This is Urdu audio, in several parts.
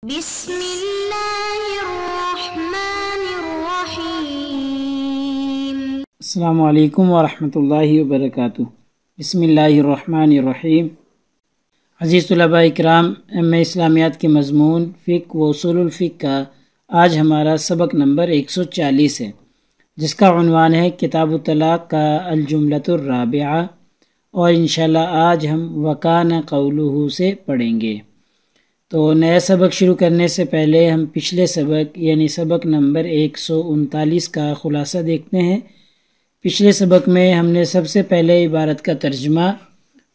بسم اللہ الرحمن الرحیم۔ السلام علیکم ورحمۃ اللہ وبرکاتہ۔ بسم اللہ الرحمن الرحیم۔ عزیز طلباء اکرام، اسلامیات کے مضمون فقہ و اصول الفقہ کا آج ہمارا سبق نمبر 140 ہے، جس کا عنوان ہے کتاب الطلاق کا الجملۃ الرابعہ، اور انشاءاللہ آج ہم وکان قولہ سے پڑھیں گے۔ تو نیا سبق شروع کرنے سے پہلے ہم پچھلے سبق یعنی سبق نمبر 139 کا خلاصہ دیکھتے ہیں۔ پچھلے سبق میں ہم نے سب سے پہلے عبارت کا ترجمہ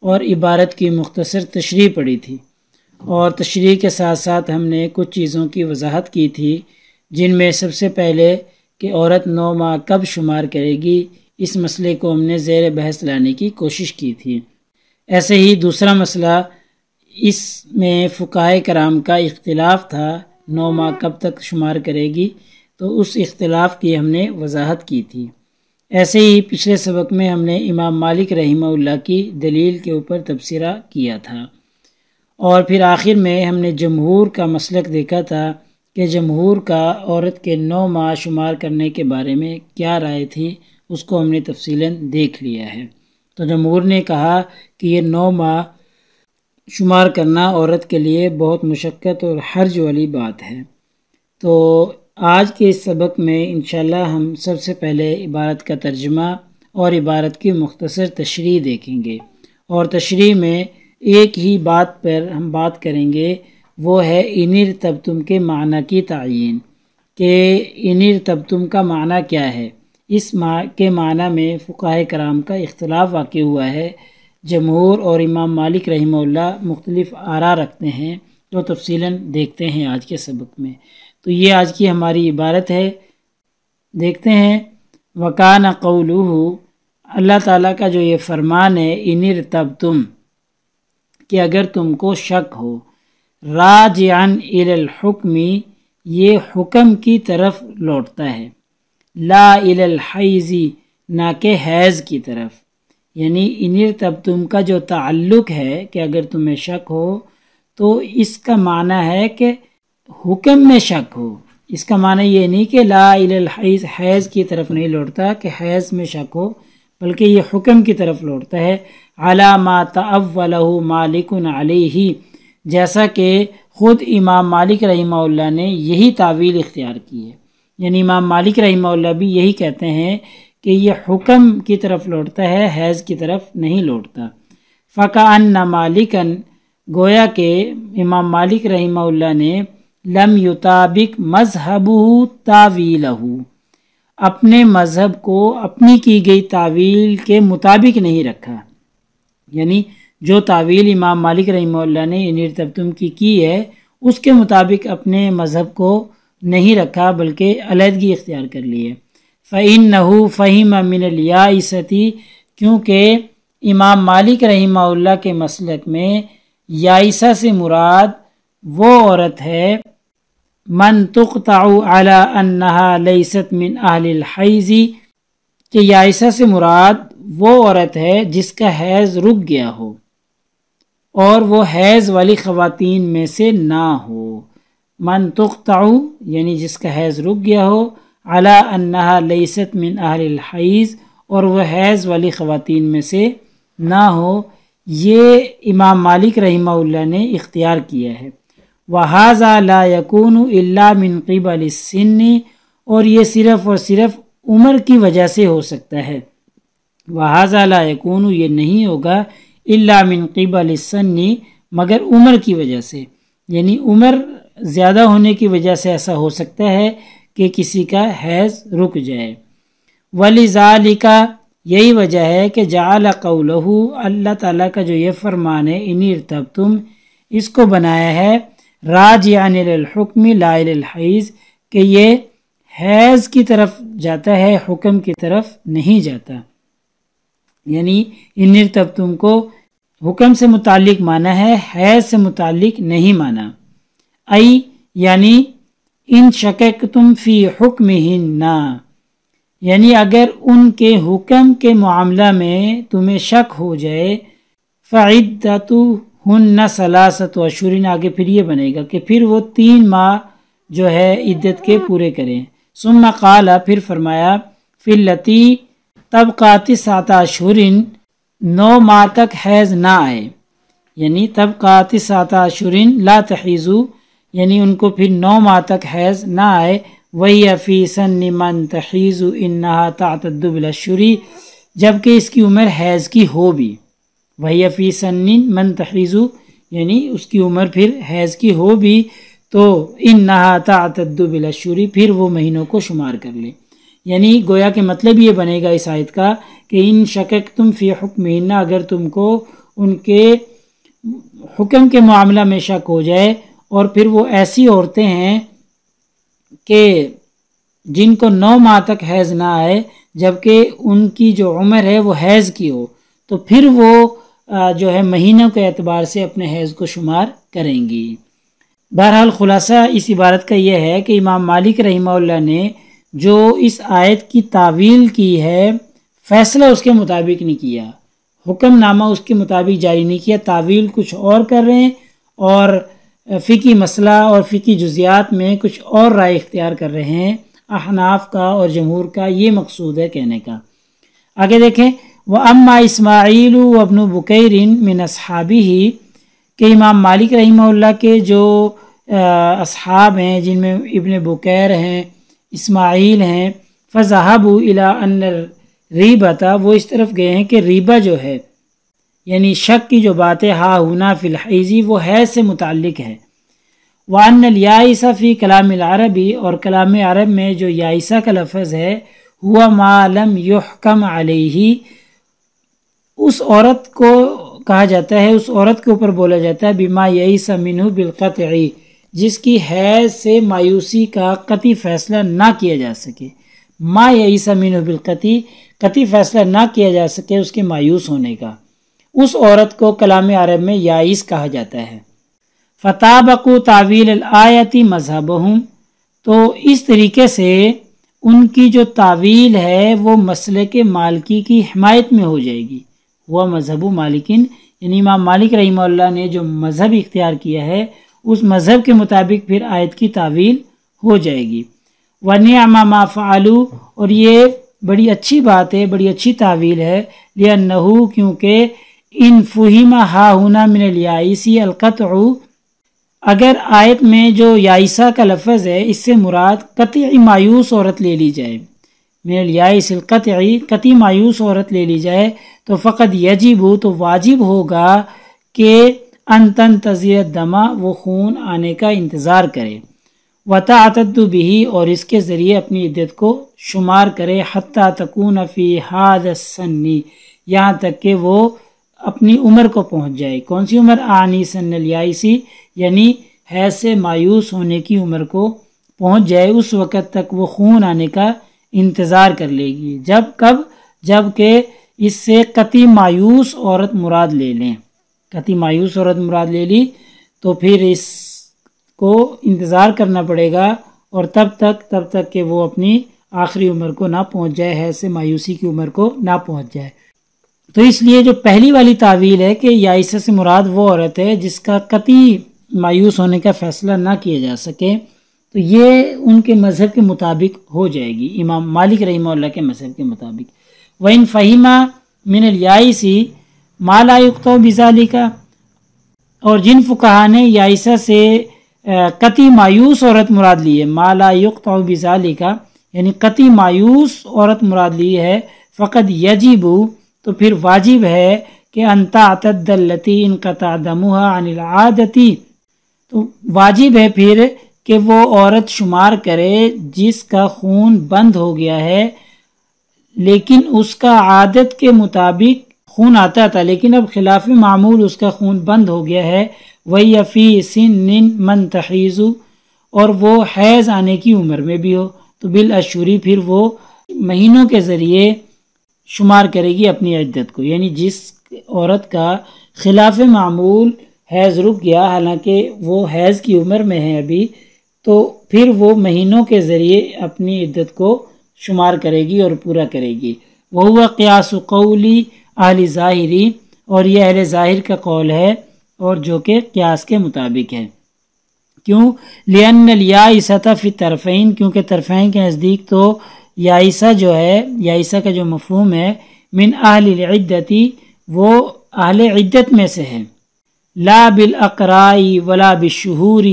اور عبارت کی مختصر تشریح پڑھی تھی، اور تشریح کے ساتھ ساتھ ہم نے کچھ چیزوں کی وضاحت کی تھی، جن میں سب سے پہلے کہ عورت 9 ماہ کب شمار کرے گی، اس مسئلے کو ہم نے زیر بحث لانے کی کوشش کی تھی۔ ایسے ہی دوسرا مسئلہ، اس میں فقہائے کرام کا اختلاف تھا 9 ماہ کب تک شمار کرے گی، تو اس اختلاف کی ہم نے وضاحت کی تھی۔ ایسے ہی پچھلے سبق میں ہم نے امام مالک رحمہ اللہ کی دلیل کے اوپر تبصرہ کیا تھا، اور پھر آخر میں ہم نے جمہور کا مسلک دیکھا تھا کہ جمہور کا عورت کے 9 ماہ شمار کرنے کے بارے میں کیا رائے تھی، اس کو ہم نے تفصیلاً دیکھ لیا ہے۔ تو جمہور نے کہا کہ یہ 9 ماہ شمار کرنا عورت کے لیے بہت مشقت اور حرج والی بات ہے۔ تو آج کے اس سبق میں انشاءاللہ ہم سب سے پہلے عبارت کا ترجمہ اور عبارت کی مختصر تشریح دیکھیں گے، اور تشریح میں ایک ہی بات پر ہم بات کریں گے، وہ ہے ان ارتبتم کے معنی کی تعیین، کہ ان ارتبتم کا معنی کیا ہے۔ اس کے معنی میں فقہائے کرام کا اختلاف واقع ہوا ہے۔ جمہور اور امام مالک رحمہ اللہ مختلف آراء رکھتے ہیں، تو تفصیلاً دیکھتے ہیں آج کے سبق میں۔ تو یہ آج کی ہماری عبارت ہے، دیکھتے ہیں۔ وکان قولہ، اللہ تعالیٰ کا جو یہ فرمان ہے، ان ارتبتم، کہ اگر تم کو شک ہو، راجعا الی الحکم، یہ حکم کی طرف لوٹتا ہے، لا الی الحیض، نہ کہ حیض کی طرف۔ یعنی ان ارتبتم کا جو تعلق ہے کہ اگر تمہیں شک ہو، تو اس کا معنی ہے کہ حکم میں شک ہو۔ اس کا معنی یہ نہیں کہ لا الی الحیض، حیض کی طرف نہیں لوٹتا کہ حیض میں شک ہو، بلکہ یہ حکم کی طرف لوٹتا ہے۔ علی ما تأولہ مالک علیہ، جیسا کہ خود امام مالک رحمہ اللہ نے یہی تعویل اختیار کی ہے۔ یعنی امام مالک رحمہ اللہ بھی یہی کہتے ہیں کہ یہ حکم کی طرف لوٹتا ہے، حیض کی طرف نہیں لوٹتا۔ فَكَأَنَّ مَالِكًا، گویا کہ امام مالک رحمہ اللہ نے لم یطابق مذہبہ تعویلہ، اپنے مذہب کو اپنی کی گئی تعویل کے مطابق نہیں رکھا۔ یعنی جو تعویل امام مالک رحمہ اللہ نے ان ارتبتم کی ہے، اس کے مطابق اپنے مذہب کو نہیں رکھا، بلکہ علیحدگی اختیار کر لی ہے۔ فَإِنَّهُ فَهِمَ مِنَ الْيَائِسَةِ، کیونکہ امام مالک رحمہ اللہ کے مسلک میں یائسہ سے مراد وہ عورت ہے، من تقطع علی انہا لیست من اہل الحیض، کہ یائسہ سے مراد وہ عورت ہے جس کا حیض رک گیا ہو اور وہ حیض والی خواتین میں سے نہ ہو۔ من تقطع یعنی جس کا حیض رک گیا ہو، علی انہا لیست من اہل الحیض، اور وہ حیض والی خواتین میں سے نہ ہو، یہ امام مالک رحمہ اللہ نے اختیار کیا ہے۔ وَهَذَا لَا يَكُونُ إِلَّا مِنْ قِبَلِ السِّنِّ، اور یہ صرف اور صرف عمر کی وجہ سے ہو سکتا ہے۔ وَهَذَا لَا يَكُونُ، یہ نہیں ہوگا، إِلَّا مِنْ قِبَلِ السِّنِّ، مگر عمر کی وجہ سے، یعنی عمر زیادہ ہونے کی وجہ سے ایسا ہو سکتا ہے کہ کسی کا حیض رک جائے۔ وَلِذَالِكَ، یہی وجہ ہے کہ جعل قولہ، اللہ تعالیٰ کا جو یہ فرمان ہے ان ارتبتم، اس کو بنایا ہے راجعا الی الحکم لا الی الحیض، کہ یہ حیض کی طرف جاتا ہے، حکم کی طرف نہیں جاتا۔ یعنی ان ارتبتم کو حکم سے متعلق مانا ہے، حیض سے متعلق نہیں مانا۔ ای یعنی ان شککتم فی حکمہن، یعنی اگر ان کے حکم کے معاملہ میں تمہیں شک ہو جائے، فعدتہن، ہن ثلاثۃ اشہر، آگے پھر یہ بنے گا کہ پھر وہ 3 ماہ جو ہے عدت کے پورے کریں۔ ثم قال، پھر فرمایا فی التی تبقى 9 اشہر، 9 ماہ تک حیض نہ آئے، یعنی تبقى 9 اشہر لا تحیض، یعنی ان کو پھر 9 ماہ تک حیض نہ آئے۔ وَهِيَ فِي سَنِّ مَن تَحِيضُ إِنَّهَا تَعْتَدُّ بِالْأَشْهُرِ، جبکہ اس کی عمر حیض کی ہو بھی۔ وَهِيَ فِي سَنِّ مَن تَحِيضُ، یعنی اس کی عمر پھر حیض کی ہو بھی تو إِنَّهَا تَعْتَدُّ بِالْأَشْهُرِ، پھر وہ مہینوں کو شمار کر لے۔ یعنی گویا کہ مطلب یہ بنے گا اس آیت کا کہ ان شککتم فی حکمہن، اگر تم کو ان کے حکم کے معاملہ میں شک ہو جائے، اور پھر وہ ایسی عورتیں ہیں کہ جن کو 9 ماہ تک حیض نہ آئے جبکہ ان کی جو عمر ہے وہ حیض کی ہو، تو پھر وہ جو ہے مہینوں کے اعتبار سے اپنے حیض کو شمار کریں گی۔ بہرحال خلاصہ اس عبارت کا یہ ہے کہ امام مالک رحمہ اللہ نے جو اس آیت کی تعویل کی ہے، فیصلہ اس کے مطابق نہیں کیا، حکم نامہ اس کے مطابق جاری نہیں کیا، تعویل کچھ اور کر رہے ہیں اور فقہی مسئلہ اور فقہی جزیات میں کچھ اور رائے اختیار کر رہے ہیں۔ احناف کا اور جمہور کا یہ مقصود ہے کہنے کا۔ آگے دیکھیں، وَأَمَّا إِسْمَاعِيلُ وَابْنُ بُكَيْرٍ مِّنْ أَصْحَابِهِ، کہ امام مالک رحمہ اللہ کے جو اصحاب ہیں جن میں ابن بکیر ہیں، اسماعیل ہیں، فَذَهَبُوا إِلَىٰ أَنَّ الرِّيبَةَ، وہ اس طرف گئے ہیں کہ ریبہ جو ہے، یعنی شک کی جو بات ہے، ہا ہونا فی الحیض، وہ حیض سے متعلق ہے۔ وَأَنَّ الْيَائِسَ فی کلام العربی، اور کلام عرب میں جو یائسہ کا لفظ ہے، ہوا ما لم یحکم علیہ، اس عورت کو کہا جاتا ہے، اس عورت کے اوپر بولا جاتا ہے بما یئس منہ بالقطع، جس کی حیض سے مایوسی کا قطعی فیصلہ نہ کیا جا سکے۔ ما یئس منہ بالقطع، قطعی فیصلہ نہ کیا جا سکے اس کے مایوس ہونے کا، اس عورت کو کلام عرب میں یائس کہا جاتا ہے۔ فَطَابَقُوا تَعْوِيلَ الْآيَةِ مَذْهَبَهُمْ، تو اس طریقے سے ان کی جو تعویل ہے وہ مسلک مالکی کی حمایت میں ہو جائے گی۔ وہ مذہب مالکین، یعنی امام مالک رحمہ اللہ نے جو مذہب اختیار کیا ہے اس مذہب کے مطابق پھر آیت کی تعویل ہو جائے گی۔ وَنِعْمَ مَا فَعَلُوا، اور یہ بڑی اچھی بات ہے، بڑی اچھی تعویل ہے، لِأَنَّهُ، کیونکہ ان فہم ہا ہونا من الیائس القطع، اگر آیت میں جو یائسہ کا لفظ ہے اس سے مراد قطعی مایوس عورت لے لی جائے، من الیائس القطعی، قطعی مایوس عورت لے لی جائے، تو فقط یجب، تو واجب ہوگا کہ ان تنتظر الدم، وہ خون آنے کا انتظار کرے، وتعتد به، اور اس کے ذریعے اپنی عدت کو شمار کرے، حتی تکون فی هذا السن، یہاں تک کہ وہ اپنی عمر کو پہنچ جائے۔ کون سی عمر؟ آنی سن الیائسی، یعنی حیض سے مایوس ہونے کی عمر کو پہنچ جائے، اس وقت تک وہ خون آنے کا انتظار کر لے گی۔ جب کہ اس سے قطعی مایوس عورت مراد لے لیں، قطعی مایوس عورت مراد لے لی تو پھر اس کو انتظار کرنا پڑے گا، اور تب تک کہ وہ اپنی آخری عمر کو نہ پہنچ جائے، حیض سے مایوسی کی عمر کو نہ پہنچ جائے۔ تو اس لیے جو پہلی والی تعویل ہے کہ یائسہ سے مراد وہ عورت ہے جس کا قطعی مایوس ہونے کا فیصلہ نہ کیا جا سکے، تو یہ ان کے مذہب کے مطابق ہو جائے گی، امام مالک رحمہ اللہ کے مذہب کے مطابق۔ وَإِنْ فَهِمَ مِنَ الْيَائِسِ مَا لَا يُقْطَعُ بِذَلِكَ، اور جن فقہا نے یائسہ سے قطعی مایوس عورت مراد لی ہے، مَا لَا يُقْطَعُ بِذَلِكَ، یعنی قطعی مایوس عورت مراد لی ہے، فقد یجب، تو پھر واجب ہے کہ ان تعتد التی انقطع دمها عن العادتی، تو واجب ہے پھر کہ وہ عورت شمار کرے جس کا خون بند ہو گیا ہے، لیکن اس کا عادت کے مطابق خون آتا تھا لیکن اب خلاف معمول اس کا خون بند ہو گیا ہے، وَهِيَ فِي سِنٍ مَن تَحِيضُ، اور وہ حیض آنے کی عمر میں بھی ہو، تو بالاشہری، پھر وہ مہینوں کے ذریعے شمار کرے گی اپنی عدت کو، یعنی جس عورت کا خلاف معمول حیض رک گیا حالانکہ وہ حیض کی عمر میں ہے ابھی، تو پھر وہ مہینوں کے ذریعے اپنی عدت کو شمار کرے گی اور پورا کرے گی۔ وَهُوَ قِيَاسُ قَوْلِ اہل ظاہری، اور یہ اہل ظاہر کا قول ہے، اور جو کہ قیاس کے مطابق ہے۔ کیوں؟ لأن الیائسۃ فی الطرفین، کیونکہ طرفین کے نزدیک تو یائسہ جو ہے، یائسہ کا جو مفہوم ہے، من اہل العدتی، وہ اہل عدت میں سے ہے، لا بالاقراء ولا بالشہور،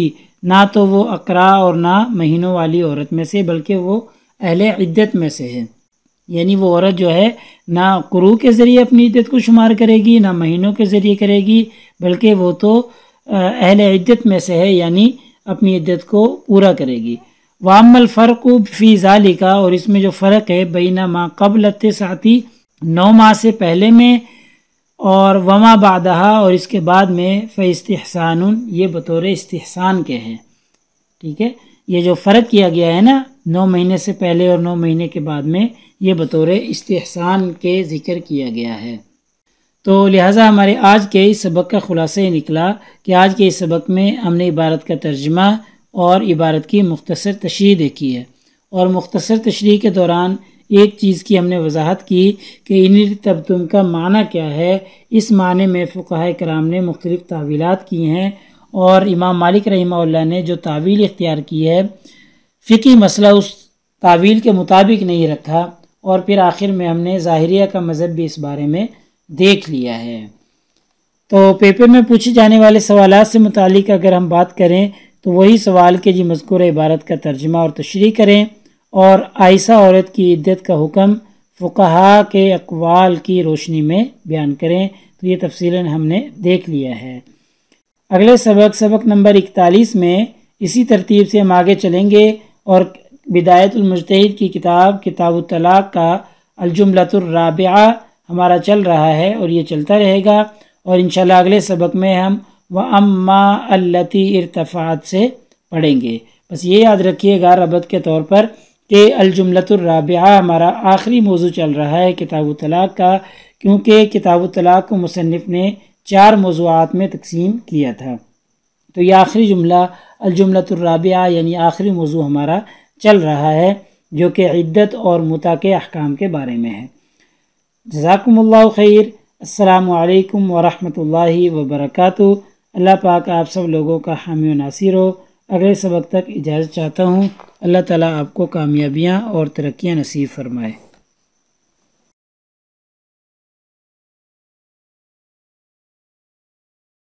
نہ تو وہ اقراء اور نہ مہینوں والی عورت میں سے، بلکہ وہ اہل عدت میں سے ہے۔ یعنی وہ عورت جو ہے نہ قروء کے ذریعے اپنی عدت کو شمار کرے گی، نہ مہینوں کے ذریعے کرے گی، بلکہ وہ تو اہل عدت میں سے ہے، یعنی اپنی عدت کو پورا کرے گی۔ وَأَمَّا الْفَرْقُ فِي ذَلِكَ، اور اس میں جو فرق ہے، بین ما قبل التسعۃ، 9 ماہ سے پہلے میں، اور وما بعدہا، اور اس کے بعد میں، فاستحسان، یہ بطور استحسان کے ہے۔ ٹھیک ہے، یہ جو فرق کیا گیا ہے نا 9 مہینے سے پہلے اور 9 مہینے کے بعد میں، یہ بطور استحسان کے ذکر کیا گیا ہے۔ تو لہٰذا ہمارے آج کے اس سبق کا خلاصہ یہ نکلا کہ آج کے اس سبق میں ہم نے عبارت کا ترجمہ اور عبارت کی مختصر تشریح دیکھی ہے، اور مختصر تشریح کے دوران ایک چیز کی ہم نے وضاحت کی کہ ان ارتبتم کا معنی کیا ہے۔ اس معنی میں فقہاء کرام نے مختلف تعویلات کی ہیں، اور امام مالک رحمہ اللہ نے جو تعویل اختیار کی ہے، فقہی مسئلہ اس تعویل کے مطابق نہیں رکھا، اور پھر آخر میں ہم نے ظاہریہ کا مذہب بھی اس بارے میں دیکھ لیا ہے۔ تو پیپر میں پوچھے جانے والے سوالات سے متعلق اگر ہم بات کریں تو وہی سوال کہ جی مذکورہ عبارت کا ترجمہ اور تشریح کریں، اور عائسہ عورت کی عدت کا حکم فقہاء کے اقوال کی روشنی میں بیان کریں، تو یہ تفصیلاً ہم نے دیکھ لیا ہے۔ اگلے سبق نمبر 41 میں اسی ترتیب سے ہم آگے چلیں گے، اور بدایت المجتہد کی کتاب الطلاق کا الجملۃ الرابعہ ہمارا چل رہا ہے، اور یہ چلتا رہے گا، اور انشاءاللہ اگلے سبق میں ہم وَأَمَّا الَّتِي ارتفعت سے پڑھیں گے۔ بس یہ یاد رکھیے گا ربط کے طور پر کہ الجملۃ الرابعہ ہمارا آخری موضوع چل رہا ہے کتاب الطلاق کا، کیونکہ کتاب الطلاق کو مصنف نے 4 موضوعات میں تقسیم کیا تھا، تو یہ آخری جملہ الجملۃ الرابعہ یعنی آخری موضوع ہمارا چل رہا ہے، جو کہ عدت اور متع کے احکام کے بارے میں ہے۔ جزاکم اللہ خیر، السلام علیکم ورحمۃ اللہ وبرکاتہ۔ اللہ پاک آپ سب لوگوں کا حامی و ناصر ہو۔ اگلے سبق تک اجازت چاہتا ہوں۔ اللہ تعالیٰ آپ کو کامیابیاں اور ترقیاں نصیب فرمائے۔